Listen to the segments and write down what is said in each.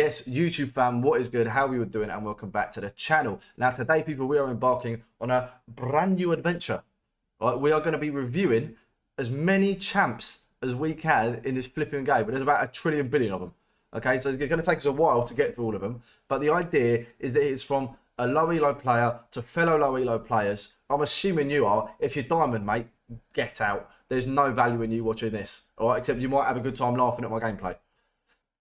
Yes, YouTube fam, what is good? How are we doing? And welcome back to the channel. Now today, people, we are embarking on a brand new adventure. Right? We are going to be reviewing as many champs as we can in this flipping game, but there's about 1 trillion billion of them. Okay, so it's going to take us a while to get through all of them, but the idea is that it's from a low elo player to fellow low elo players. I'm assuming you are. If you're diamond, mate, get out. There's no value in you watching this, all right, except you might have a good time laughing at my gameplay.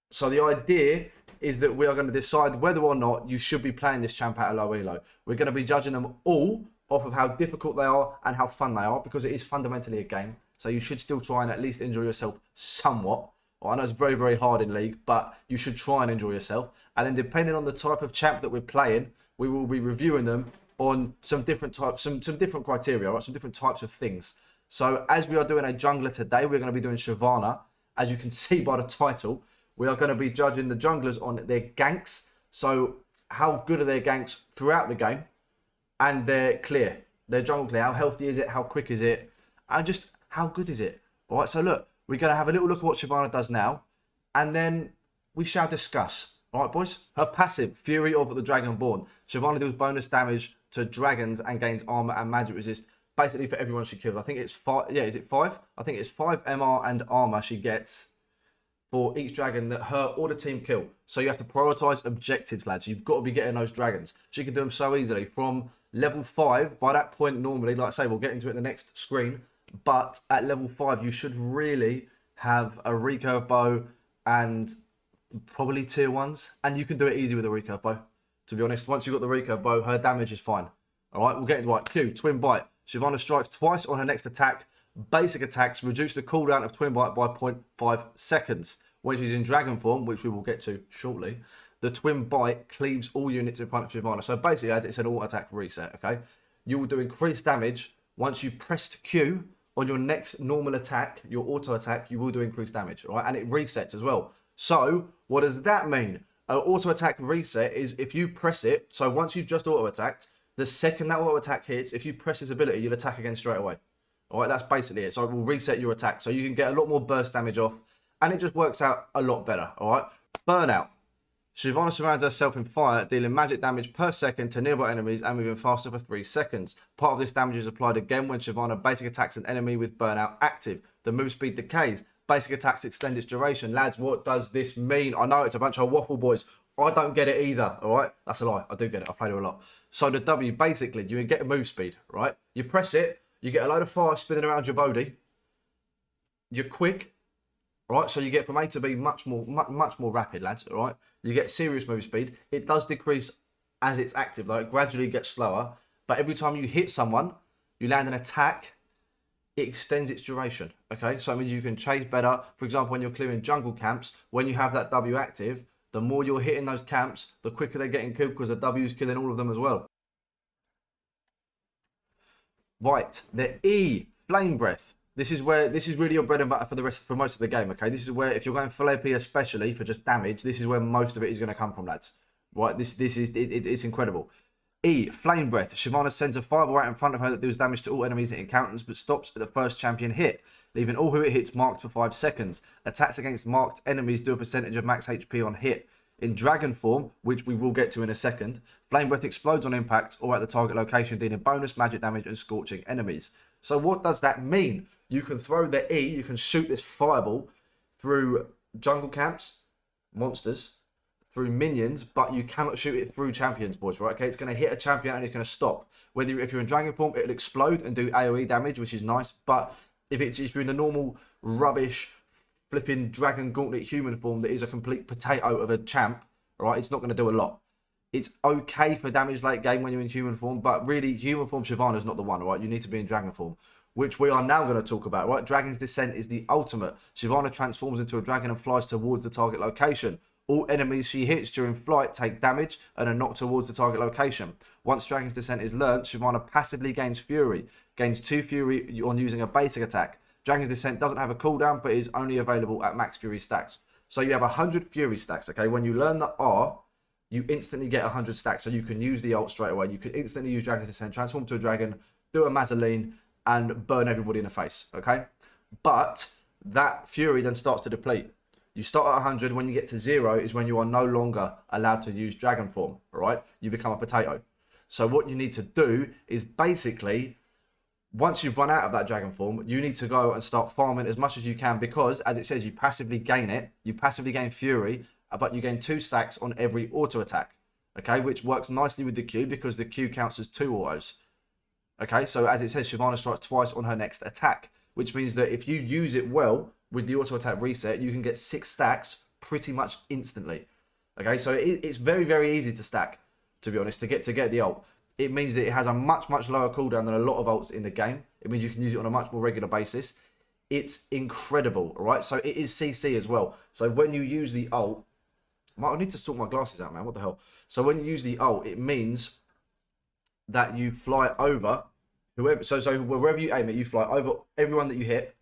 So the idea is that we are going to decide whether or not you should be playing this champ at a low elo. We're going to be judging them all off of how difficult they are and how fun they are, because it is fundamentally a game. So you should still try and at least enjoy yourself somewhat. Well, I know it's very, very hard in League, but you should try and enjoy yourself. And then depending on the type of champ that we're playing, we will be reviewing them on some different types, some different criteria, right? Some different types of things. So as we are doing a jungler today, we're going to be doing Shyvana. As you can see by the title, we are going to be judging the junglers on their ganks. So how good are their ganks throughout the game? And their clear. Their jungle clear. How healthy is it? How quick is it? And just how good is it? All right, so look, we're going to have a little look at what Shyvana does now. And then we shall discuss. All right, boys? Her passive, Fury of the Dragonborn. Shyvana deals bonus damage to dragons and gains armor and magic resist. Basically for everyone she kills. I think it's 5. Yeah, is it 5? I think it's 5 MR and armor she gets for each dragon that her or the team kill. So you have to prioritize objectives, lads. You've got to be getting those dragons. She can do them so easily. From level 5, by that point normally, like I say, we'll get into it in the next screen. But at level 5, you should really have a recurve bow and probably tier 1s. And you can do it easy with a recurve bow. To be honest, once you've got the recurve bow, her damage is fine. All right, we'll get into it. Q, Twin Bite. Shyvana strikes twice on her next attack. Basic attacks reduce the cooldown of Twin Bite by 0.5 seconds. When she's in dragon form, which we will get to shortly, the Twin Bite cleaves all units in front of Shyvana. So basically, it's an auto attack reset, okay? You will do increased damage. Once you press Q on your next normal attack, your auto attack, you will do increased damage, all right? And it resets as well. So what does that mean? An auto attack reset is if you press it, so once you've just auto attacked, the second that auto attack hits, if you press this ability, you'll attack again straight away. All right, that's basically it. So it will reset your attack. So you can get a lot more burst damage off, and it just works out a lot better, all right? Burnout. Shyvana surrounds herself in fire, dealing magic damage per second to nearby enemies and moving faster for 3 seconds. Part of this damage is applied again when Shyvana basic attacks an enemy with burnout active. The move speed decays. Basic attacks extend its duration. Lads, what does this mean? I know it's a bunch of waffle boys. I don't get it either, all right? That's a lie. I do get it. I played it a lot. So the W, basically, you get a move speed, right? You press it, you get a load of fire spinning around your body. You're quick. Right, so you get from A to B much more rapid, lads. All right, you get serious move speed. It does decrease as it's active, though. It gradually gets slower. But every time you hit someone, you land an attack, it extends its duration. Okay, so it means you can chase better. For example, when you're clearing jungle camps, when you have that W active, the more you're hitting those camps, the quicker they're getting killed because the W is killing all of them as well. Right, the E, Flame Breath. This is really your bread and butter for most of the game, okay? This is where, if you're going full AP especially for just damage, this is where most of it is going to come from, lads. Right, it's incredible. E, Flame Breath. Shyvana sends a fireball right in front of her that deals damage to all enemies it encounters, but stops at the first champion hit, leaving all who it hits marked for 5 seconds. Attacks against marked enemies do a percentage of max HP on hit. In dragon form, which we will get to in a second, Flame Breath explodes on impact or at the target location, dealing bonus magic damage and scorching enemies. So what does that mean? You can throw the E, you can shoot this fireball through jungle camps, monsters, through minions, but you cannot shoot it through champions, boys, right? Okay, it's going to hit a champion and it's going to stop. If you're in dragon form, it'll explode and do AoE damage, which is nice, but if you're in the normal rubbish flipping dragon gauntlet human form that is a complete potato of a champ, right, it's not going to do a lot. It's okay for damage late game when you're in human form, but really, human form Shyvana is not the one, right? You need to be in dragon form, which we are now going to talk about, right? Dragon's Descent is the ultimate. Shyvana transforms into a dragon and flies towards the target location. All enemies she hits during flight take damage and are knocked towards the target location. Once Dragon's Descent is learnt, Shyvana passively gains Fury. Gains 2 Fury on using a basic attack. Dragon's Descent doesn't have a cooldown, but is only available at max Fury stacks. So you have 100 Fury stacks, okay? When you learn the R, you instantly get 100 stacks, so you can use the ult straight away. You can instantly use Dragon's Descent, transform to a dragon, do a Mazzoline, and burn everybody in the face, okay? But that Fury then starts to deplete. You start at 100. When you get to 0 is when you are no longer allowed to use dragon form, all right? You become a potato. So what you need to do is basically, once you've run out of that dragon form, you need to go and start farming as much as you can, because as it says, you passively gain it. You passively gain fury, but you gain 2 stacks on every auto attack, okay? Which works nicely with the Q because the Q counts as 2 autos. Okay, so as it says, Shyvana strikes twice on her next attack, which means that if you use it well with the auto attack reset, you can get 6 stacks pretty much instantly. Okay, so it's very, very easy to stack, to be honest, to get the ult. It means that it has a much, much lower cooldown than a lot of ults in the game. It means you can use it on a much more regular basis. It's incredible, all right? So it is CC as well. So when you use the ult, I need to sort my glasses out, man. What the hell? So when you use the ult, it means that you fly over whoever, so wherever you aim it, you fly over everyone that you hit,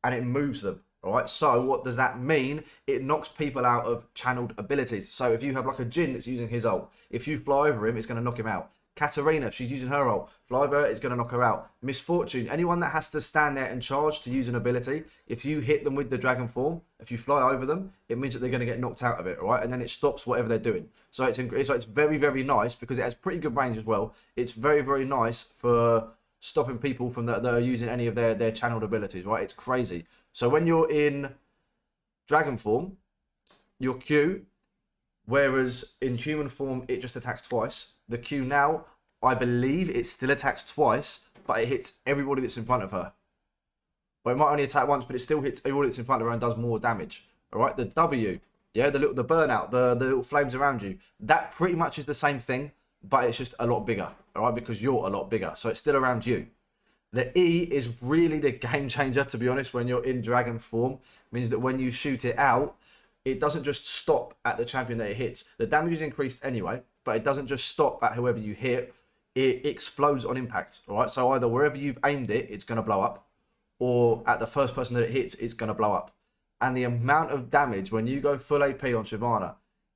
and it moves them. All right. So what does that mean? It knocks people out of channeled abilities. So if you have like a Jin that's using his ult, if you fly over him, it's going to knock him out. Katarina, if she's using her ult, fly over, it's going to knock her out. Misfortune, anyone that has to stand there and charge to use an ability, if you hit them with the dragon form, if you fly over them, it means that they're going to get knocked out of it, all right? And then it stops whatever they're doing. So it's very, very nice because it has pretty good range as well. It's very, very nice for stopping people from that are using any of their channeled abilities, right? It's crazy. So when you're in dragon form, your Q, whereas in human form, it just attacks twice. The Q now, I believe it still attacks twice, but it hits everybody that's in front of her. Well, it might only attack once, but it still hits everybody that's in front of her and does more damage. All right, the W, yeah, the burnout, the little flames around you, that pretty much is the same thing, but it's just a lot bigger, all right, because you're a lot bigger, so it's still around you. The E is really the game changer, to be honest, when you're in dragon form. It means that when you shoot it out, it doesn't just stop at the champion that it hits. The damage is increased anyway, but it doesn't just stop at whoever you hit. It explodes on impact, all right? So either wherever you've aimed it, it's going to blow up, or at the first person that it hits, it's going to blow up. And the amount of damage when you go full AP on Shyvana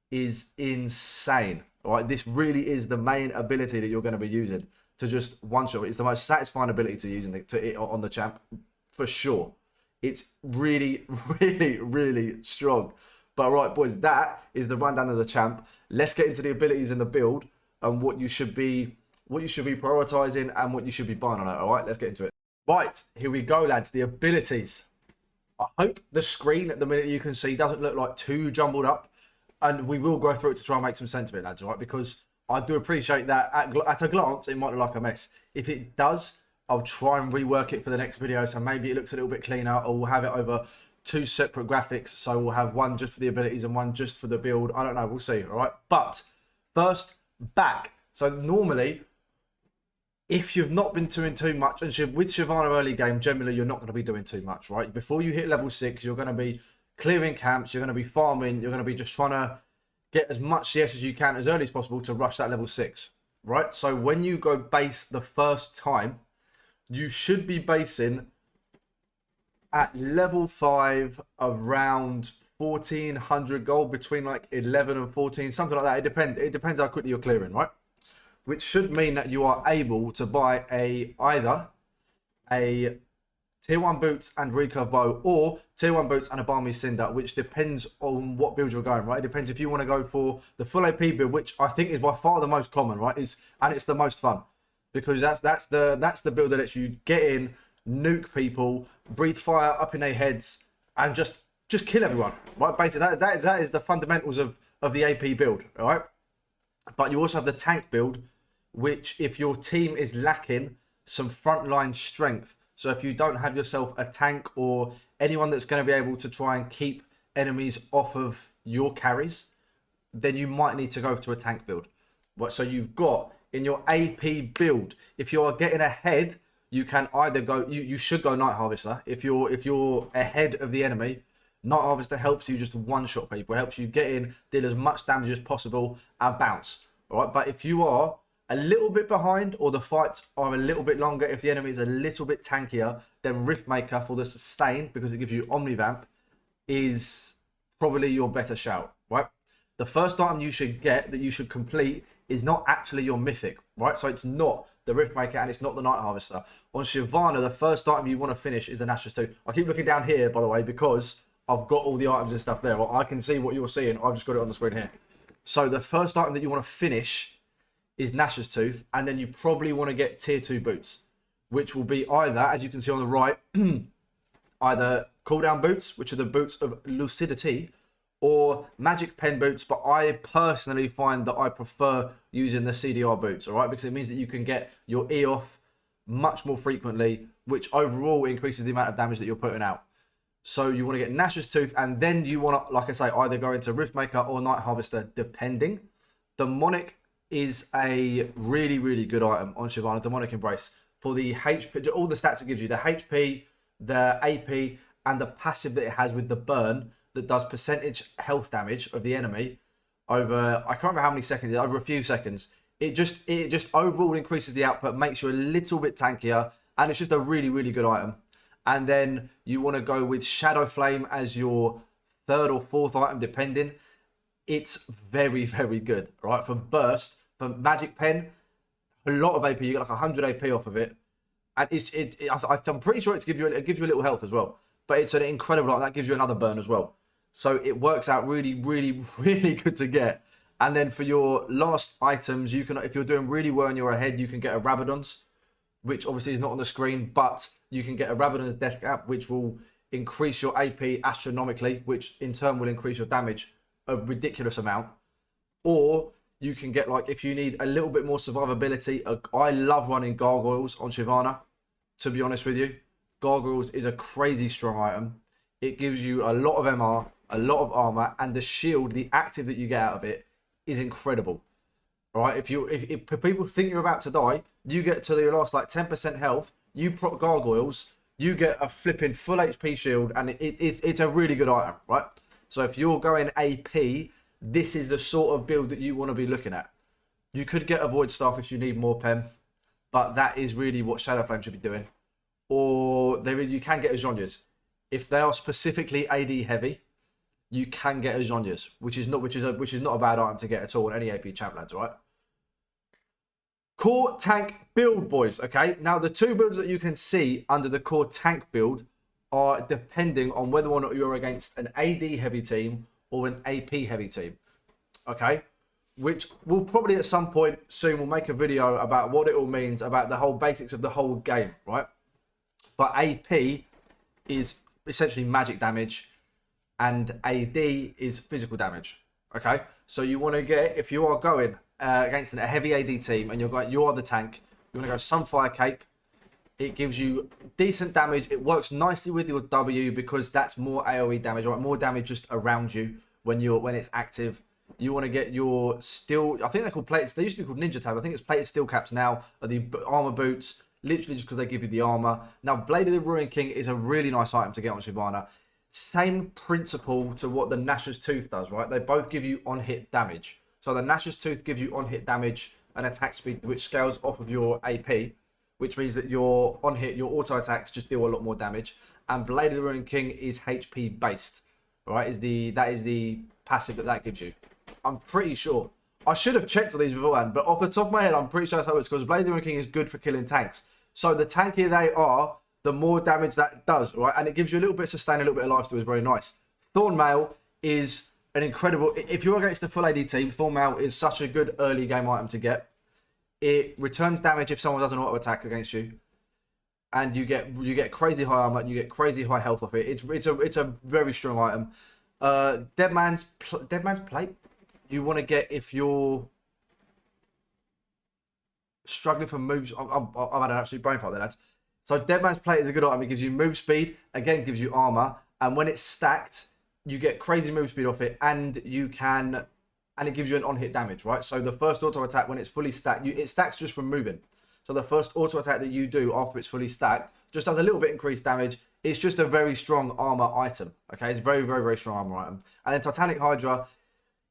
is insane, all right? This really is the main ability that you're going to be using to just one-shot. It's the most satisfying ability to use on the champ, for sure. It's really, really, really strong. But right, boys, that is the rundown of the champ. Let's get into the abilities in the build and what you should be prioritizing and what you should be buying on it. All right, let's get into it. Right, here we go, lads. The abilities. I hope the screen at the minute you can see doesn't look like too jumbled up, and we will go through it to try and make some sense of it, lads. All right, because I do appreciate that at a glance it might look like a mess. If it does, I'll try and rework it for the next video, so maybe it looks a little bit cleaner, or we'll have it over 2 separate graphics, so we'll have one just for the abilities and one just for the build. I don't know, we'll see, all right? But first, back. So normally, if you've not been doing too much, and with Shyvana early game, generally you're not going to be doing too much, right? Before you hit level 6, you're going to be clearing camps, you're going to be farming, you're going to be just trying to get as much CS as you can as early as possible to rush that level 6, right? So when you go base the first time, you should be basing at level 5 around 1400 gold, between like 11 and 14, something like that. It depends how quickly you're clearing, right? Which should mean that you are able to buy either a tier 1 boots and recurve bow, or tier 1 boots and a balmy cinder, which depends on what build you're going, right? It depends if you want to go for the full AP build, which I think is by far the most common, right? And it's the most fun, because that's the build that lets you get in, nuke people, breathe fire up in their heads, and just kill everyone, right? Basically, that is the fundamentals of the AP build, all right? But you also have the tank build, which if your team is lacking some frontline strength, so if you don't have yourself a tank or anyone that's going to be able to try and keep enemies off of your carries, then you might need to go to a tank build. So you've got in your AP build, if you are getting ahead, you can either go, you should go Night Harvester. If you're ahead of the enemy, Night Harvester helps you just one-shot people. It helps you get in, deal as much damage as possible, and bounce. All right, but if you are a little bit behind, or the fights are a little bit longer, if the enemy is a little bit tankier, then Riftmaker for the sustain, because it gives you Omnivamp, is probably your better shout, right? The first item you should get, that you should complete, is not actually your mythic, right? So it's not the Riftmaker and it's not the Night Harvester. On Shyvana, the first item you want to finish is the Nashor's Tooth. I keep looking down here, by the way, because I've got all the items and stuff there. Well, I can see what you're seeing. I've just got it on the screen here. So the first item that you want to finish is Gnash's Tooth, and then you probably want to get tier 2 boots, which will be either, as you can see on the right, either cooldown boots, which are the boots of lucidity, or magic pen boots. But I personally find that I prefer using the CDR boots, all right, because it means that you can get your E off much more frequently, which overall increases the amount of damage that you're putting out. So you want to get Gnash's Tooth, and then you want to, like I say, either go into Riftmaker or Night Harvester, depending. Demonic is a really, really good item on Shyvana, Demonic Embrace, for the HP, all the stats it gives you, the HP, the AP, and the passive that it has with the burn that does percentage health damage of the enemy over, I can't remember how many seconds, over a few seconds. It just overall increases the output, makes you a little bit tankier, and it's just a really, really good item. And then you want to go with Shadow Flame as your third or fourth item, depending. It's very, very good, right? For burst, for magic pen, a lot of AP. You get like 100 AP off of it, and I'm pretty sure it gives you a little health as well. But it's an incredible item that gives you another burn as well. So it works out really, really, really good to get. And then for your last items, you can, if you're doing really well and you're ahead, you can get a Rabadon's, which obviously is not on the screen, but you can get a Rabadon's Death Cap, which will increase your AP astronomically, which in turn will increase your damage a ridiculous amount. Or you can get, like, if you need a little bit more survivability, I love running Gargoyles on Shyvana, to be honest with you. Gargoyles is a crazy strong item. It gives you a lot of MR, a lot of armor, and the shield, the active that you get out of it, is incredible. All right, if people think you're about to die, you get to your last like 10% health, you prop Gargoyles, you get a flipping full HP shield, and it's a really good item, right? So if you're going AP, this is the sort of build that you want to be looking at. You could get a Void Staff if you need more pen, but that is really what Shadow Flame should be doing. Or you can get a Zhonya's. If they are specifically AD heavy, you can get a Zhonya's, which is not a bad item to get at all in any AP champ, lads, right? Core tank build, boys. Okay, now the two builds that you can see under the core tank build are depending on whether or not you're against an AD heavy team or an AP heavy team. Okay, which we'll probably at some point soon we'll make a video about what it all means, about the whole basics of the whole game, right? But AP is essentially magic damage, and AD is physical damage. Okay, so you want to get, if you are going against a heavy AD team and you are the tank, you want to go Sunfire Cape. It gives you decent damage. It works nicely with your W because that's more AoE damage, right? More damage just around you when it's active. You want to get your steel. I think they're called plated. They used to be called Ninja Tab. I think it's plated steel caps now. Are the armor boots, literally just because they give you the armor. Now, Blade of the Ruin King is a really nice item to get on Shyvana. Same principle to what the Gnash's Tooth does, right? They both give you on-hit damage. So the Gnash's Tooth gives you on-hit damage and attack speed, which scales off of your AP, which means that your on-hit, your auto attacks just deal a lot more damage. And Blade of the Ruin King is HP based, right? That is the passive that gives you. I'm pretty sure. I should have checked all these beforehand, but off the top of my head, I'm pretty sure that's how it's because Blade of the Ruin King is good for killing tanks. So the tankier they are, the more damage that does, right? And it gives you a little bit of sustain, a little bit of lifesteal is very nice. Thornmail is an incredible... If you're against a full AD team, Thornmail is such a good early game item to get. It returns damage if someone does an auto attack against you. And you get crazy high armor, and you get crazy high health off it. It's a very strong item. Dead Man's Plate, you want to get if you're struggling for moves. I've had an absolute brain fart there, lads. So Dead Man's Plate is a good item. It gives you move speed, again gives you armor, and when it's stacked, you get crazy move speed off it, and it gives you an on-hit damage, right? So the first auto attack, when it's fully stacked, it stacks just from moving. So the first auto attack that you do after it's fully stacked just does a little bit increased damage. It's just a very strong armor item. Okay, it's a very, very, very strong armor item. And then Titanic Hydra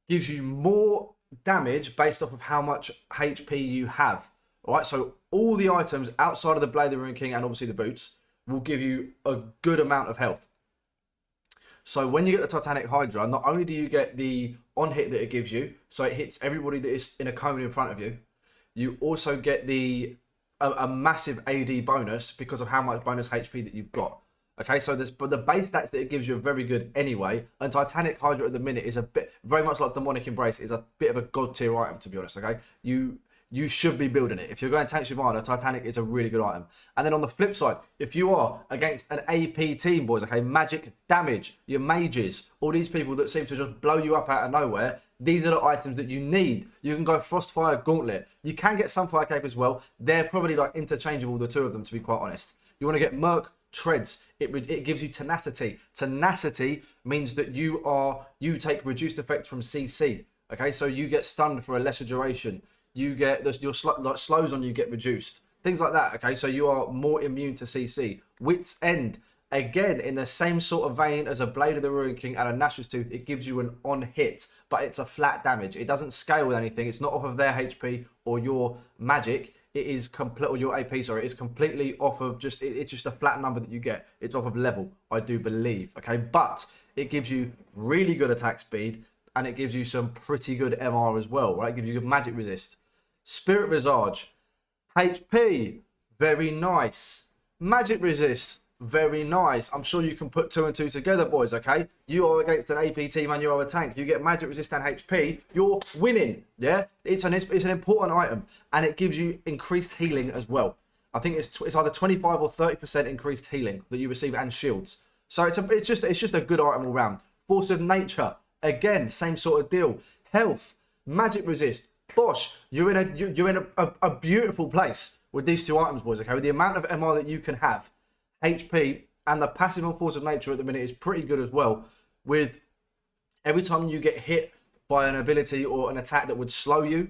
gives you more damage based off of how much HP you have. All right, so all the items outside of the Blade of the Ruin King and obviously the boots will give you a good amount of health. So when you get the Titanic Hydra, not only do you get the on-hit that it gives you, so it hits everybody that is in a cone in front of you, you also get a massive AD bonus because of how much bonus HP that you've got. Okay, so but the base stats that it gives you are very good anyway. And Titanic Hydra at the minute is a bit, very much like Demonic Embrace, is a bit of a god tier item, to be honest. Okay, you should be building it. If you're going Tank Shyvana, Titanic is a really good item. And then on the flip side, if you are against an AP team, boys, okay, magic damage, your mages, all these people that seem to just blow you up out of nowhere, these are the items that you need. You can go Frostfire Gauntlet. You can get Sunfire Cape as well. They're probably like interchangeable, the two of them, to be quite honest. You want to get Merc Treads. It gives you tenacity. Tenacity means that you take reduced effect from CC. Okay, so you get stunned for a lesser duration. You get your slows on you get reduced. Things like that. Okay, so you are more immune to CC. Wit's End. Again, in the same sort of vein as a Blade of the Ruin King and a Nash's Tooth, it gives you an on hit, but it's a flat damage. It doesn't scale with anything. It's not off of their HP or your magic. It is complete, or your AP, sorry. It's completely off of it's just a flat number that you get. It's off of level, I do believe. Okay, but it gives you really good attack speed and it gives you some pretty good MR as well, right? It gives you good magic resist. Spirit Visage, HP, very nice. Magic resist, very nice. I'm sure you can put 2 and 2 together, boys, okay? You are against an AP team and you are a tank. You get magic resist and HP, you're winning, yeah? It's an important item, and it gives you increased healing as well. I think it's either 25 or 30% increased healing that you receive and shields. So it's just a good item all round. Force of Nature, again, same sort of deal. Health, magic resist, Bosh, you're in a beautiful place with these two items, boys, okay? With the amount of MR that you can have, HP, and the passive on Force of Nature at the minute is pretty good as well. With every time you get hit by an ability or an attack that would slow you,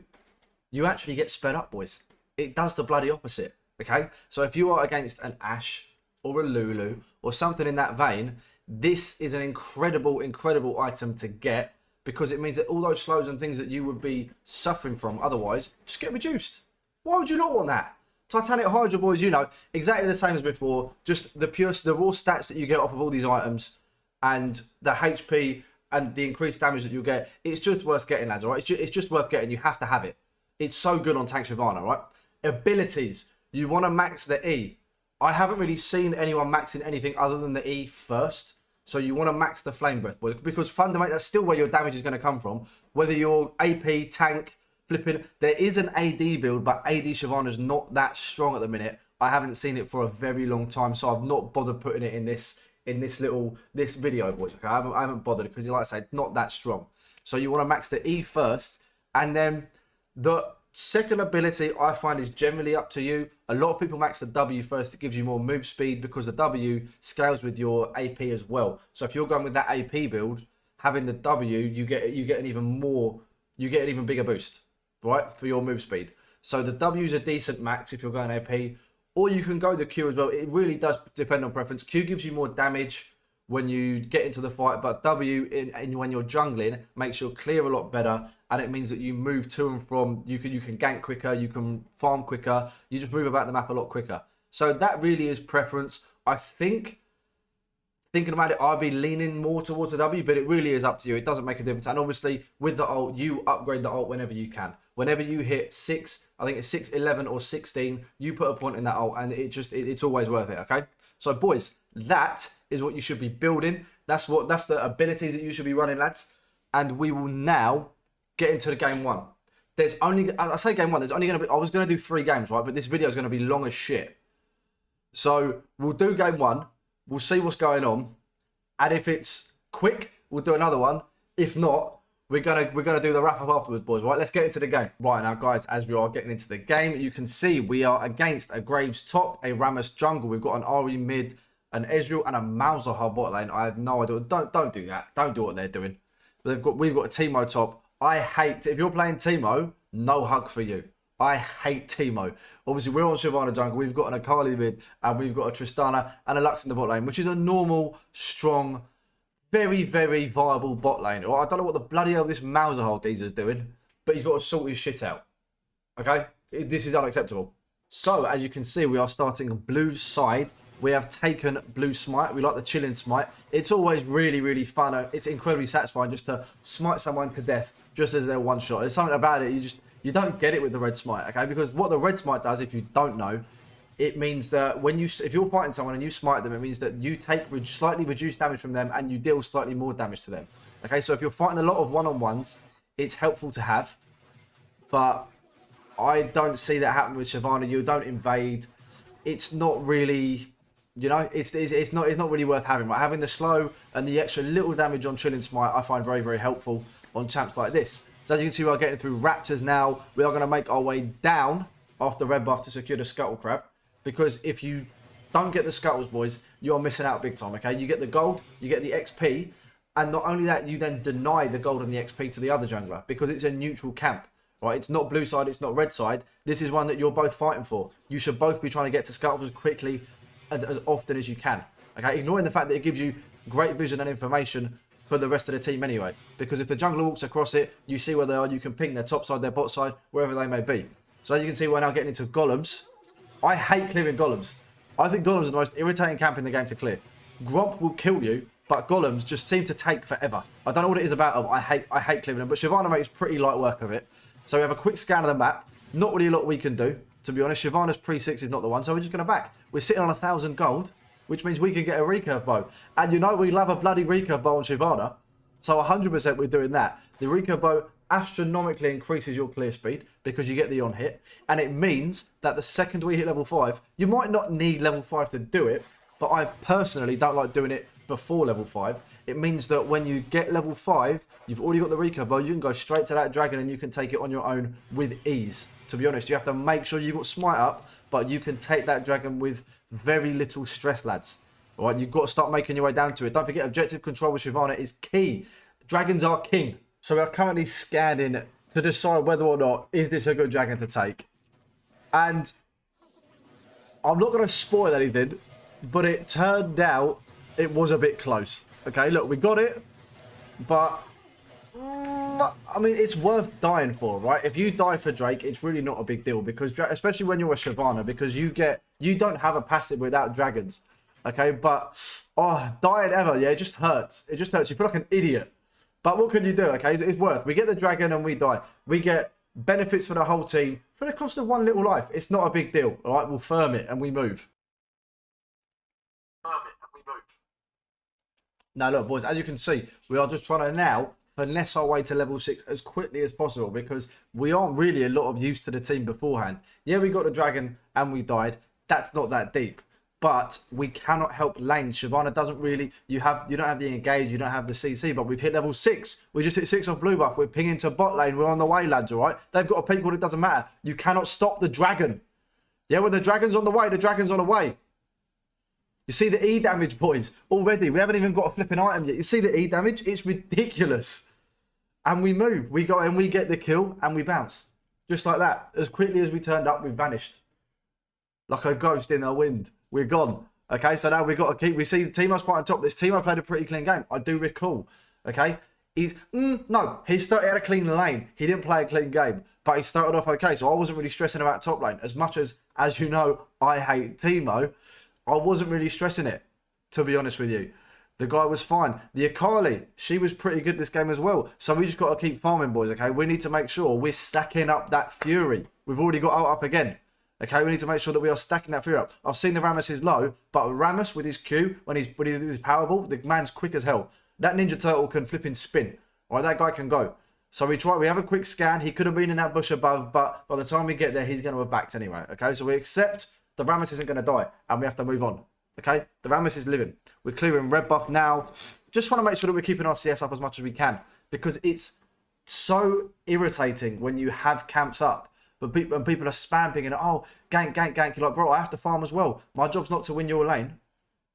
you actually get sped up, boys. It does the bloody opposite, okay? So if you are against an Ashe or a Lulu or something in that vein, this is an incredible item to get, because it means that all those slows and things that you would be suffering from otherwise just get reduced. Why would you not want that? Titanic Hydra, boys, you know, exactly the same as before. Just the raw stats that you get off of all these items and the HP and the increased damage that you'll get. It's just worth getting, lads, all right? It's just worth getting. You have to have it. It's so good on Tank Shyvana, right? Abilities. You want to max the E. I haven't really seen anyone maxing anything other than the E first. So you want to max the Flame Breath, boys, because fundamentally that's still where your damage is going to come from. Whether you're AP, tank, flipping, there is an AD build, but AD Shyvana's not that strong at the minute. I haven't seen it for a very long time, so I've not bothered putting it in this video, boys. Okay, I haven't bothered because, like I said, not that strong. So you want to max the E first, and then the second ability I find is generally up to you. A lot of people max the W first. It gives you more move speed because the W scales with your AP as well. So if you're going with that AP build, having the W, you get an even bigger boost, right, for your move speed. So the W is a decent max if you're going AP, or you can go the Q as well. It really does depend on preference. Q gives you more damage when you get into the fight, but W when you're jungling makes your clear a lot better, and it means that you move to and from. You can gank quicker, you can farm quicker, you just move about the map a lot quicker. So that really is preference. I think, thinking about it, I'd be leaning more towards the W, but it really is up to you. It doesn't make a difference. And obviously with the ult, you upgrade the ult whenever you can. Whenever you hit 6, I think it's 6, 11 or 16, you put a point in that ult, and it's always worth it, okay? So boys, that is what you should be building. That's the abilities that you should be running, lads. And we will now get into the game one. There's only, I say game one, there's only going to be, I was going to do 3 games, right? But this video is going to be long as shit. So we'll do game one. We'll see what's going on. And if it's quick, we'll do another one. If not, we're gonna do the wrap up afterwards, boys. Right, let's get into the game. Right now, guys, as we are getting into the game, you can see we are against a Graves top, a Rammus jungle. We've got an Ari mid, an Ezreal, and a Malzahar bot lane. I have no idea. Don't do that. Don't do what they're doing. We've got a Teemo top. I hate, if you're playing Teemo, no hug for you. I hate Teemo. Obviously, we're on Shyvana jungle. We've got an Akali mid, and we've got a Tristana and a Lux in the bot lane, which is a normal, strong, very, very viable bot lane. Or I don't know what the bloody hell this Malzahar geezer's doing, but he's got to sort his shit out. Okay? This is unacceptable. So, as you can see, we are starting blue side. We have taken blue smite. We like the chilling smite. It's always really, really fun. It's incredibly satisfying just to smite someone to death just as they're one shot. There's something about it. You don't get it with the red smite, okay? Because what the red smite does, if you don't know, it means that if you're fighting someone and you smite them, it means that you take slightly reduced damage from them and you deal slightly more damage to them. Okay, so if you're fighting a lot of one-on-ones, it's helpful to have. But I don't see that happen with Shyvana. You don't invade. It's not really, you know, it's not really worth having. Right? Having the slow and the extra little damage on Chilling Smite, I find very, very helpful on champs like this. So as you can see, we are getting through Raptors now. We are going to make our way down after red buff to secure the Scuttle Crab. Because if you don't get the Scuttles, boys, you're missing out big time, okay? You get the gold, you get the XP, and not only that, you then deny the gold and the XP to the other jungler because it's a neutral camp, right? It's not blue side, it's not red side. This is one that you're both fighting for. You should both be trying to get to Scuttles as quickly and as often as you can, okay? Ignoring the fact that it gives you great vision and information for the rest of the team anyway. Because if the jungler walks across it, you see where they are, you can ping their top side, their bot side, wherever they may be. So as you can see, we're now getting into golems. I hate clearing golems. I think golems are the most irritating camp in the game to clear. Gromp will kill you, but golems just seem to take forever. I don't know what it is about them. I hate clearing them, but Shyvana makes pretty light work of it. So we have a quick scan of the map. Not really a lot we can do, to be honest. Shyvana's pre-6 is not the one, so we're just going to back. We're sitting on 1,000 gold, which means we can get a recurve bow. And you know we love a bloody recurve bow on Shyvana. So 100% we're doing that. The recurve bow astronomically increases your clear speed because you get the on hit, and it means that the second we hit level 5, you might not need level 5 to do it, but I personally don't like doing it before level 5. It means that when you get level 5, you've already got the recurve bow, you can go straight to that dragon and you can take it on your own with ease. To be honest, you have to make sure you've got smite up, but you can take that dragon with very little stress, lads. All right, you've got to start making your way down to it. Don't forget, objective control with Shyvana is key. Dragons are king. So we are currently scanning to decide whether or not is this a good dragon to take. And I'm not going to spoil anything, but it turned out it was a bit close. Okay, look, we got it, but I mean, it's worth dying for, right? If you die for Drake, it's really not a big deal because, especially when you're a Shyvana, because you don't have a passive without dragons. Okay, but dying ever, yeah, it just hurts. It just hurts. You feel like an idiot. But what can you do, okay? It's worth. We get the dragon and we die. We get benefits for the whole team for the cost of one little life. It's not a big deal, all right? We'll firm it and we move. Now, look, boys, as you can see, we are just trying to now finesse our way to level 6 as quickly as possible because we aren't really a lot of use to the team beforehand. Yeah, we got the dragon and we died. That's not that deep. But we cannot help lanes. Shyvana doesn't really... You don't have the engage, you don't have the CC, but we've hit level 6. We just hit 6 off blue buff. We're pinging to bot lane. We're on the way, lads, all right? They've got a pink ward, it doesn't matter. You cannot stop the dragon. Yeah, when the dragon's on the way, the dragon's on the way. You see the E damage, boys, already. We haven't even got a flipping item yet. You see the E damage? It's ridiculous. And we move. We go and we get the kill and we bounce. Just like that. As quickly as we turned up, we've vanished. Like a ghost in the wind. We're gone. Okay, so now we've got to keep... We see the Teemo's fighting top. This Teemo played a pretty clean game. I do recall. Okay? No, he started at a clean lane. He didn't play a clean game. But he started off okay. So I wasn't really stressing about top lane. As much as you know, I hate Teemo. I wasn't really stressing it, to be honest with you. The guy was fine. The Akali, she was pretty good this game as well. So we just got to keep farming, boys, okay? We need to make sure we're stacking up that Fury. We've already got ult up again. Okay, we need to make sure that we are stacking that Fury up. I've seen the Rammus is low, but Rammus with his Q, when he's powerball, the man's quick as hell. That Ninja Turtle can flip and spin. All right, that guy can go. So we have a quick scan. He could have been in that bush above, but by the time we get there, he's going to have backed anyway. Okay, so we accept the Rammus isn't going to die, and we have to move on. Okay, the Rammus is living. We're clearing red buff now. Just want to make sure that we're keeping our CS up as much as we can, because it's so irritating when you have camps up. But people are spamming and, oh, gank. You're like, bro, I have to farm as well. My job's not to win your lane.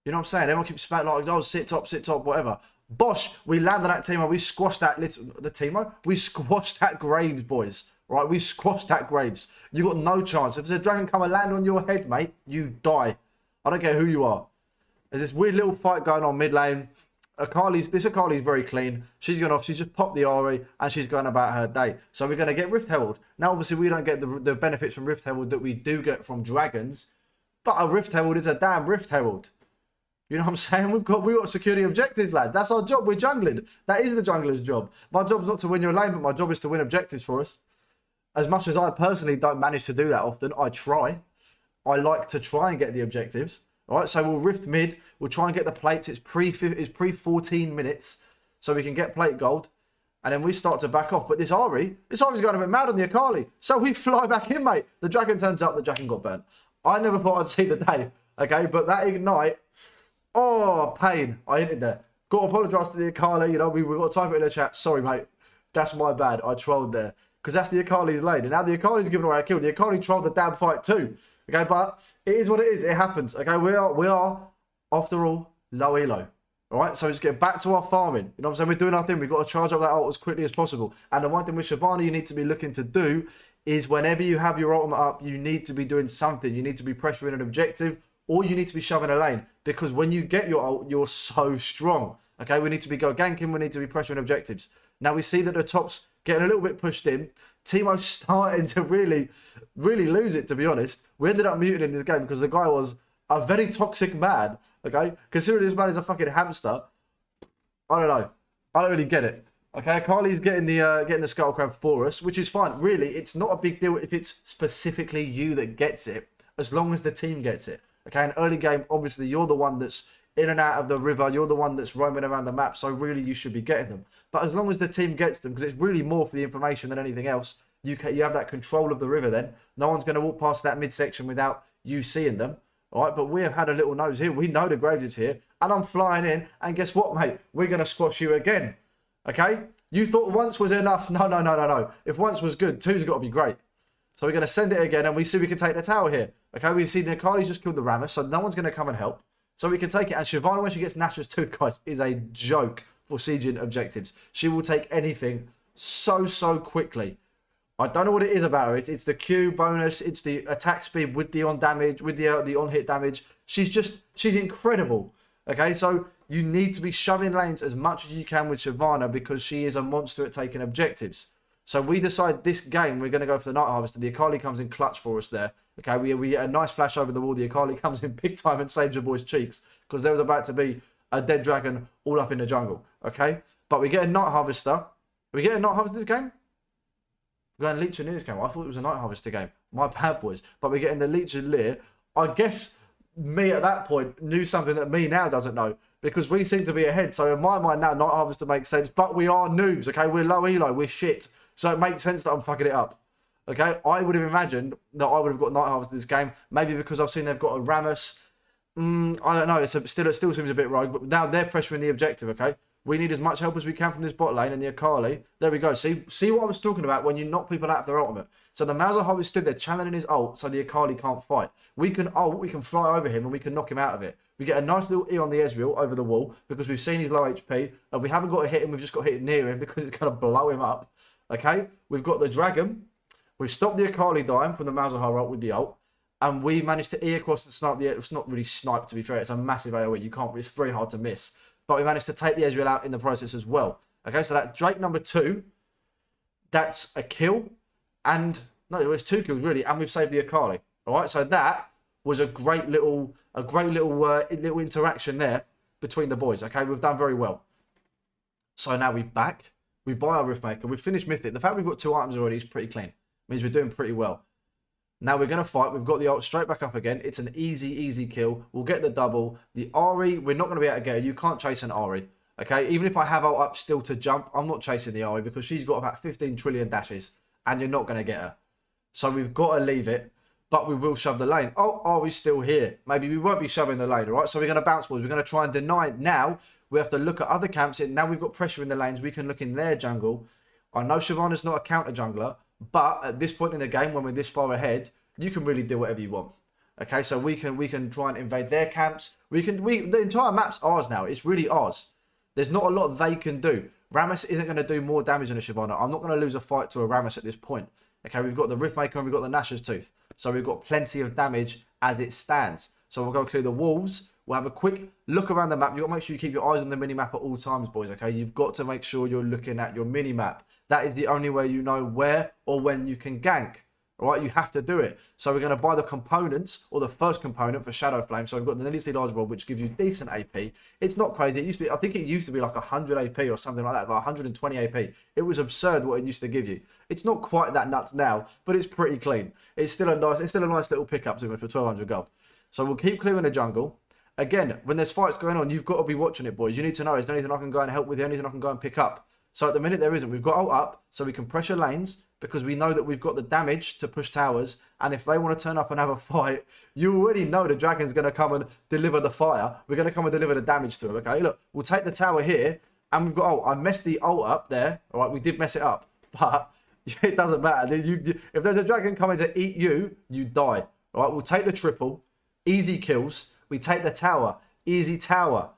You know what I'm saying? Everyone keeps spamming like, oh, sit top, whatever. Bosh, we landed that Teemo. We squashed that the Teemo. We squashed that Graves, boys. Right? We squashed that Graves. You got no chance. If there's a dragon come and land on your head, mate, you die. I don't care who you are. There's this weird little fight going on mid lane. Akali's very clean. She's gone off. She's just popped the Ori and she's going about her day. So we're going to get Rift Herald. Now, obviously, we don't get the benefits from Rift Herald that we do get from dragons. But a Rift Herald is a damn Rift Herald. You know what I'm saying? We've got security objectives, lads. That's our job. We're jungling. That is the jungler's job. My job's not to win your lane, but my job is to win objectives for us. As much as I personally don't manage to do that often, I try. I like to try and get the objectives. All right, so we'll rift mid. We'll try and get the plates. It's pre 14 minutes, so we can get plate gold. And then we start to back off. But this Ari's going a bit mad on the Akali. So we fly back in, mate. The dragon turns up. The dragon got burnt. I never thought I'd see the day. Okay, but that ignite. Oh, pain. I hinted there. Got to apologise to the Akali. You know, we've got to type it in the chat. Sorry, mate. That's my bad. I trolled there. Because that's the Akali's lane. And now the Akali's giving away a kill. The Akali trolled the damn fight too. Okay, but it is what it is. It happens. Okay, we are after all, low elo. All right, so just get back to our farming. You know what I'm saying? We're doing our thing. We've got to charge up that ult as quickly as possible. And the one thing with Shyvana you need to be looking to do is whenever you have your ultimate up, you need to be doing something. You need to be pressuring an objective, or you need to be shoving a lane. Because when you get your ult, you're so strong. Okay, we need to be go ganking. We need to be pressuring objectives. Now we see that the top's getting a little bit pushed in. Teemo's starting to really lose it, to be honest. We ended up muting in this game because the guy was a very toxic man. Okay, considering this man is a fucking hamster, I don't know. I don't really get it. Okay, Carly's getting the skull crab for us, which is fine. Really, it's not a big deal if it's specifically you that gets it, as long as the team gets it. Okay, in early game, obviously you're the one that's in and out of the river. You're the one that's roaming around the map, so really you should be getting them. But as long as the team gets them, because it's really more for the information than anything else, you have that control of the river. Then no one's going to walk past that midsection without you seeing them. All right, but we have had a little nose here. We know the Graves is here, and I'm flying in. And guess what, mate? We're going to squash you again. Okay? You thought once was enough. No. If once was good, two's got to be great. So we're going to send it again, and we see we can take the tower here. Okay, we see Nikali's just killed the Rammus, so no one's going to come and help. So we can take it. And Shyvana, when she gets Nash's Tooth, guys, is a joke for sieging objectives. She will take anything so quickly. I don't know what it is about her. It's the Q bonus. It's the attack speed with the on damage, with the on hit damage. She's incredible. Okay, so you need to be shoving lanes as much as you can with Shyvana because she is a monster at taking objectives. So we decide this game we're going to go for the Night Harvester. The Akali comes in clutch for us there. Okay, we get a nice flash over the wall. The Akali comes in big time and saves your boy's cheeks because there was about to be a dead dragon all up in the jungle. Okay, but we get a Night Harvester. We get a Night Harvester this game. We're going Leech and Lear's game. I thought it was a Night Harvester game. My bad, boys. But we're getting the Leech and Lear. I guess me at that point knew something that me now doesn't know. Because we seem to be ahead. So in my mind now, Night Harvester makes sense. But we are noobs, okay? We're low elo. We're shit. So it makes sense that I'm fucking it up. Okay? I would have imagined that I would have got Night Harvester this game. Maybe because I've seen they've got a Rammus. I don't know. It still seems a bit rogue. But now they're pressuring the objective, okay? We need as much help as we can from this bot lane and the Akali. There we go. See what I was talking about when you knock people out of their ultimate. So the Malzahar is stood there channeling his ult so the Akali can't fight. We can ult, we can fly over him and we can knock him out of it. We get a nice little E on the Ezreal over the wall because we've seen his low HP and we haven't got to hit him, we've just got to hit near him because it's going to blow him up. Okay? We've got the Dragon. We've stopped the Akali dying from the Malzahar ult with the ult. And we managed to E across and snipe the... It's not really snipe, to be fair. It's a massive AoE. You can't... It's very hard to miss. But we managed to take the Ezreal out in the process as well. Okay, so that Drake number 2, that's a kill. And, no, it was 2 kills, really. And we've saved the Akali. All right, so that was a great little interaction there between the boys. Okay, we've done very well. So now we're back. We buy our Riftmaker. We've finished Mythic. The fact we've got 2 items already is pretty clean. It means we're doing pretty well. Now we're going to fight. We've got the ult straight back up again. It's an easy kill. We'll get the double. The Ahri, we're not going to be able to get her. You can't chase an Ahri. Okay, even if I have ult up still to jump, I'm not chasing the Ahri because she's got about 15 trillion dashes and you're not going to get her. So we've got to leave it, but we will shove the lane. Oh, Ahri's still here. Maybe we won't be shoving the lane, all right? So we're going to bounce balls. We're going to try and deny it. Now we have to look at other camps. Now we've got pressure in the lanes. We can look in their jungle. I know Shyvana's not a counter jungler, but at this point in the game, when we're this far ahead, you can really do whatever you want. Okay, so we can try and invade their camps. The entire map's ours now. It's really ours. There's not a lot they can do. Rammus isn't going to do more damage than a Shyvana. I'm not going to lose a fight to a Rammus at this point. Okay, we've got the Riftmaker and we've got the Nash's Tooth. So we've got plenty of damage as it stands. So we'll go clear the walls. We'll have a quick look around the map. You've got to make sure you keep your eyes on the mini-map at all times, boys, okay? You've got to make sure you're looking at your mini-map. That is the only way you know where or when you can gank. All right, you have to do it. So we're going to buy the components, or the first component for Shadow Flame. So we've got the Needlessly Large Rod, which gives you decent AP. It's not crazy. It used to be, I think it used to be like 100 AP or something like that, like 120 AP. It was absurd what it used to give you. It's not quite that nuts now, but it's pretty clean. It's still a nice little pickup to me for 1200 gold. So we'll keep clearing the jungle. Again, when there's fights going on, you've got to be watching it, boys. You need to know, is there anything I can go and help with? Anything I can go and pick up? So at the minute, there isn't. We've got ult up, so we can pressure lanes, because we know that we've got the damage to push towers. And if they want to turn up and have a fight, you already know the dragon's going to come and deliver the fire. We're going to come and deliver the damage to him, okay? Look, we'll take the tower here, and we've got ult. I messed the ult up there. All right, we did mess it up, but it doesn't matter. If there's a dragon coming to eat you, you die. All right, we'll take the triple. Easy kills. We take the tower. Easy tower.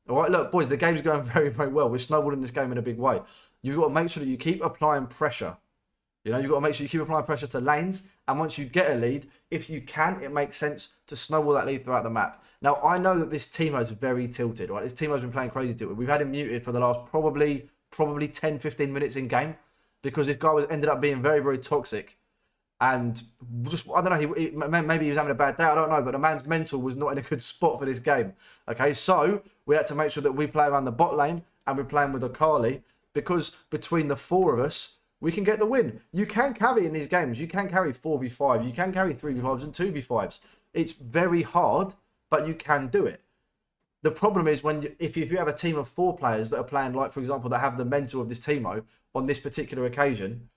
All right, look, boys, the game's going very, very well. We're snowballing this game in a big way. You've got to make sure that you keep applying pressure. You know, you've got to make sure you keep applying pressure to lanes. And once you get a lead, if you can, it makes sense to snowball that lead throughout the map. Now, I know that this Teemo's very tilted, right? This Teemo's been playing crazy tilted. We've had him muted for the last probably 10, 15 minutes in game, because this guy ended up being very, very toxic. And just, I don't know, maybe he was having a bad day, I don't know, but the man's mental was not in a good spot for this game. Okay, so we had to make sure that we play around the bot lane, and we're playing with Akali, because between the four of us, we can get the win. You can carry in these games. You can carry 4v5. You can carry 3v5s and 2v5s. It's very hard, but you can do it. The problem is if you have a team of 4 players that are playing, like, for example, that have the mental of this Teemo on this particular occasion,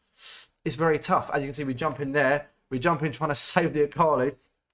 it's very tough. As you can see, we jump in there. We jump in trying to save the Akali.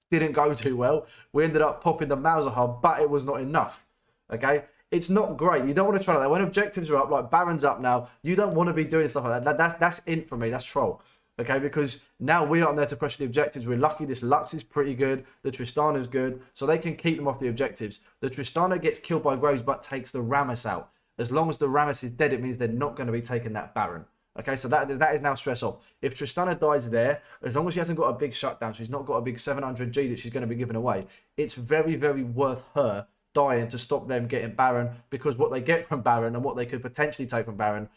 Didn't go too well. We ended up popping the Mauser hub, but it was not enough. Okay? It's not great. You don't want to try like that. When objectives are up, like Baron's up now, you don't want to be doing stuff like that. That's infamy. That's troll. Okay? Because now we aren't there to pressure the objectives. We're lucky this Lux is pretty good. The Tristana's good. So they can keep them off the objectives. The Tristana gets killed by Graves, but takes the Rammus out. As long as the Rammus is dead, it means they're not going to be taking that Baron. Okay, so that is now stress off. If Tristana dies there, as long as she hasn't got a big shutdown, she's not got a big 700G that she's going to be giving away, it's very, very worth her dying to stop them getting Baron, because what they get from Baron and what they could potentially take from Baron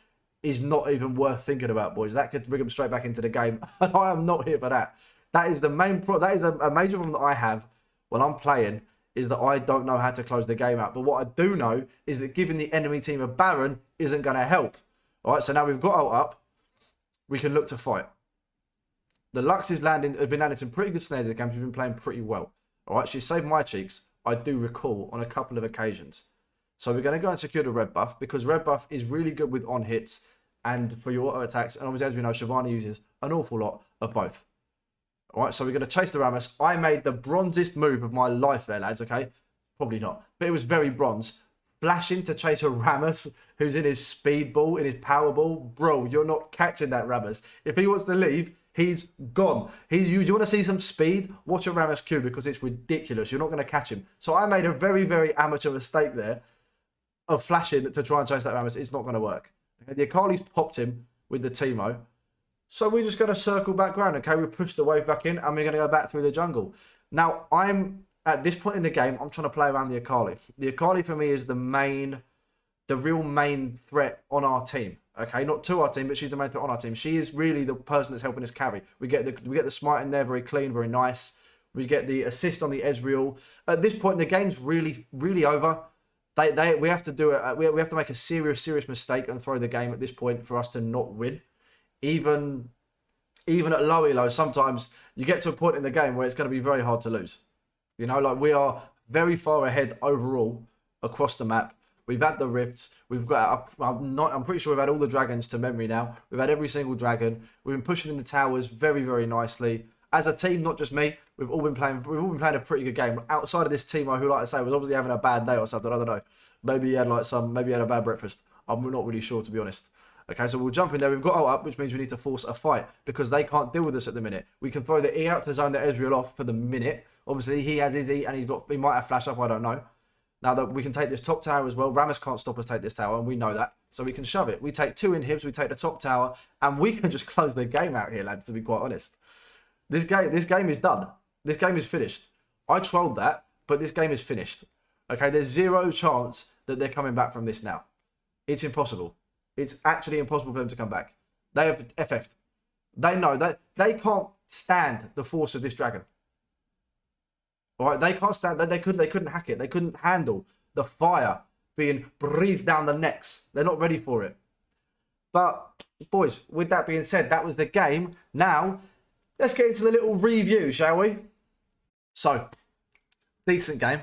is not even worth thinking about, boys. That could bring them straight back into the game. And I am not here for that. That is the main that is a major problem that I have when I'm playing, is that I don't know how to close the game out. But what I do know is that giving the enemy team a Baron isn't going to help. All right, so now we've got ult up. We can look to fight. The Lux has been landing some pretty good snares in the game. She's been playing pretty well. All right, she saved my cheeks, I do recall, on a couple of occasions. So we're going to go and secure the red buff, because red buff is really good with on hits and for your auto attacks. And obviously, as we know, Shyvana uses an awful lot of both. All right, so we're going to chase the Rammus. I made the bronzest move of my life there, lads, okay? Probably not, but it was very bronze. Flashing to chase a Rammus who's in his speed ball, in his power ball. Bro, you're not catching that Rammus. If he wants to leave, he's gone. You want to see some speed? Watch a Rammus Q, because it's ridiculous. You're not going to catch him. So I made a very, very amateur mistake there of flashing to try and chase that Rammus. It's not going to work. Okay, the Akali's popped him with the Teemo. So we're just going to circle back around. Okay, we push the wave back in, and we're going to go back through the jungle. Now, at this point in the game, I'm trying to play around the Akali. The Akali for me is the real main threat on our team. Okay, not to our team, but she's the main threat on our team. She is really the person that's helping us carry. We get the smite in there, very clean, very nice. We get the assist on the Ezreal. At this point, the game's really, really over. We have to do it. We have to make a serious mistake and throw the game at this point for us to not win. Even at low elo, sometimes you get to a point in the game where it's going to be very hard to lose. You know, like, we are very far ahead overall across the map. We've had the rifts. We've got. I'm pretty sure we've had all the dragons to memory now. We've had every single dragon. We've been pushing in the towers very, very nicely. As a team, not just me. We've all been playing a pretty good game. Outside of this team, who, like I say, was obviously having a bad day or something. I don't know. Maybe he had a bad breakfast. I'm not really sure, to be honest. Okay, so we'll jump in there. We've got ult up, which means we need to force a fight, because they can't deal with us at the minute. We can throw the E out to zone the Ezreal off for the minute. Obviously, he has his E, and he might have flash up, I don't know. Now that we can take this top tower as well. Rammus can't stop us take this tower, and we know that. So we can shove it. We take 2 inhibs, we take the top tower, and we can just close the game out here, lads, to be quite honest. This game is done. This game is finished. I trolled that, but this game is finished. Okay, there's 0 chance that they're coming back from this now. It's impossible. It's actually impossible for them to come back. They have FF'd. They know that they can't. stand the force of this dragon. All right, they can't stand that. They couldn't hack it. They couldn't handle the fire being breathed down the necks. They're not ready for it. But boys, with that being said, that was the game. Now let's get into the little review, shall we? So, decent game.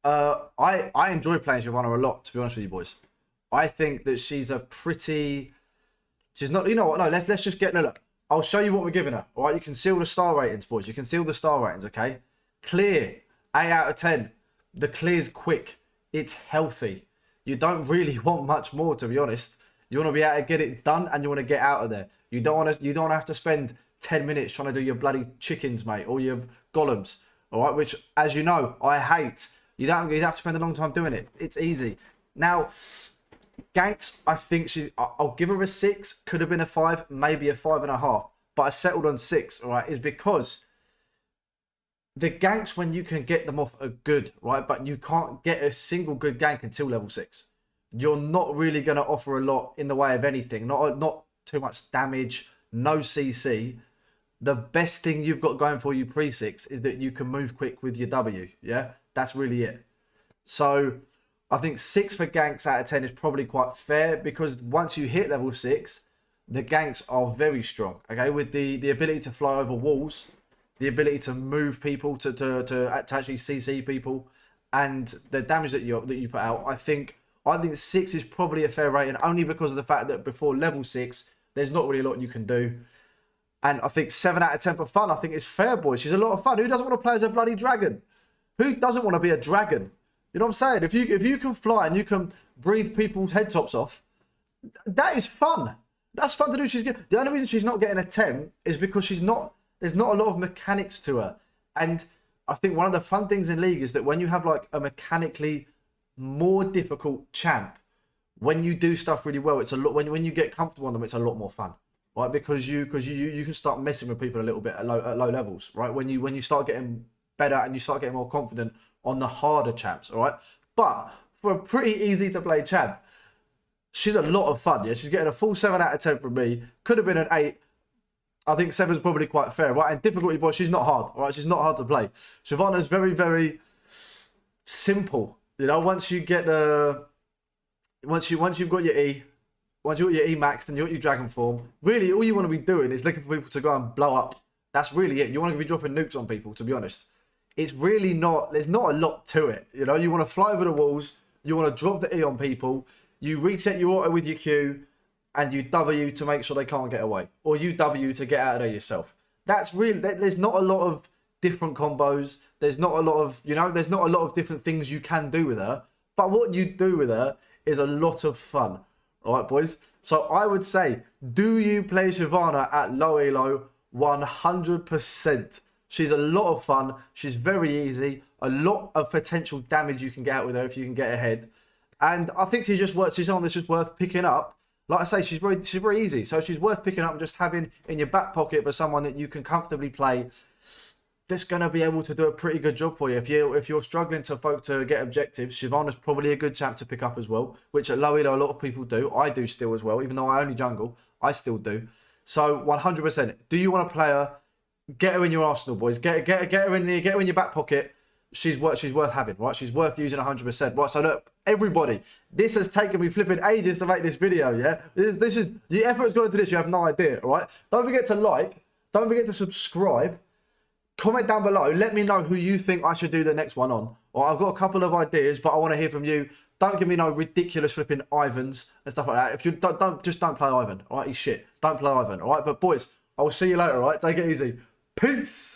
I enjoy playing Shyvana a lot, to be honest with you boys. I think that she's not, you know what, no, let's just get, no, look, I'll show you what we're giving her, all right? You can see all the star ratings, boys. You can see all the star ratings, okay? Clear, 8 out of 10. The clear's quick. It's healthy. You don't really want much more, to be honest. You want to be able to get it done and you want to get out of there. You don't want to have to spend 10 minutes trying to do your bloody chickens, mate, or your golems, all right? Which, as you know, I hate. You have to spend a long time doing it. It's easy. Now, Ganks, I think I'll give her a 6. Could have been a 5, maybe a 5.5. But I settled on 6, all right, is because the ganks, when you can get them off, are good, right? But you can't get a single good gank until level 6. You're not really going to offer a lot in the way of anything. Not too much damage, no CC. The best thing you've got going for you pre-6 is that you can move quick with your W, yeah? That's really it. So I think 6 for ganks out of 10 is probably quite fair, because once you hit level 6, the ganks are very strong, okay? With the ability to fly over walls, the ability to move people, to actually CC people, and the damage that you put out, I think 6 is probably a fair rating, only because of the fact that before level 6, there's not really a lot you can do. And I think 7 out of 10 for fun, I think it's fair, boys. She's a lot of fun. Who doesn't want to play as a bloody dragon? Who doesn't want to be a dragon? You know what I'm saying? If you can fly and you can breathe people's head tops off, that is fun. That's fun to do. The only reason she's not getting a 10 is because there's not a lot of mechanics to her. And I think one of the fun things in League is that when you have like a mechanically more difficult champ, when you do stuff really well, it's a lot. When you get comfortable on them, it's a lot more fun, right? Because you can start messing with people a little bit at low levels, right? When you start getting better and you start getting more confident on the harder champs, all right? But for a pretty easy to play champ, she's a lot of fun. Yeah, she's getting a full 7 out of 10 from me. Could have been an 8. I think 7's probably quite fair, right? And difficulty, boy, she's not hard, all right? She's not hard to play. Shyvana's very, very simple. You know, once you've got your E, once you've got your E maxed and you've got your dragon form, really all you want to be doing is looking for people to go and blow up. That's really it. You want to be dropping nukes on people, to be honest. It's really not, there's not a lot to it. You know, you want to fly over the walls, you want to drop the E on people, you reset your auto with your Q, and you W to make sure they can't get away. Or you W to get out of there yourself. That's really, there's not a lot of different combos. There's not a lot of, you know, there's not a lot of different things you can do with her. But what you do with her is a lot of fun. All right, boys? So I would say, do you play Shyvana at low elo? 100%. She's a lot of fun. She's very easy. A lot of potential damage you can get out with her if you can get ahead. And I think she's someone that's just worth picking up. Like I say, she's very easy. So she's worth picking up and just having in your back pocket for someone that you can comfortably play, that's going to be able to do a pretty good job for you. If you're struggling to get objectives, Shyvana's probably a good champ to pick up as well, which at low elo a lot of people do. I do still as well, even though I only jungle, I still do. So 100%. Do you want to play her? Get her in your arsenal, boys. Get her in your back pocket. She's worth having, right? She's worth using 100%. Right, so look, everybody, this has taken me flipping ages to make this video, yeah? This is the effort has gone into this, you have no idea, all right? Don't forget to like, don't forget to subscribe, comment down below, let me know who you think I should do the next one on. All right, I've got a couple of ideas, but I want to hear from you. Don't give me no ridiculous flipping Ivans and stuff like that. If you don't play Ivan, all right? He's shit. Don't play Ivan, all right? But boys, I'll see you later, all right? Take it easy. Peace.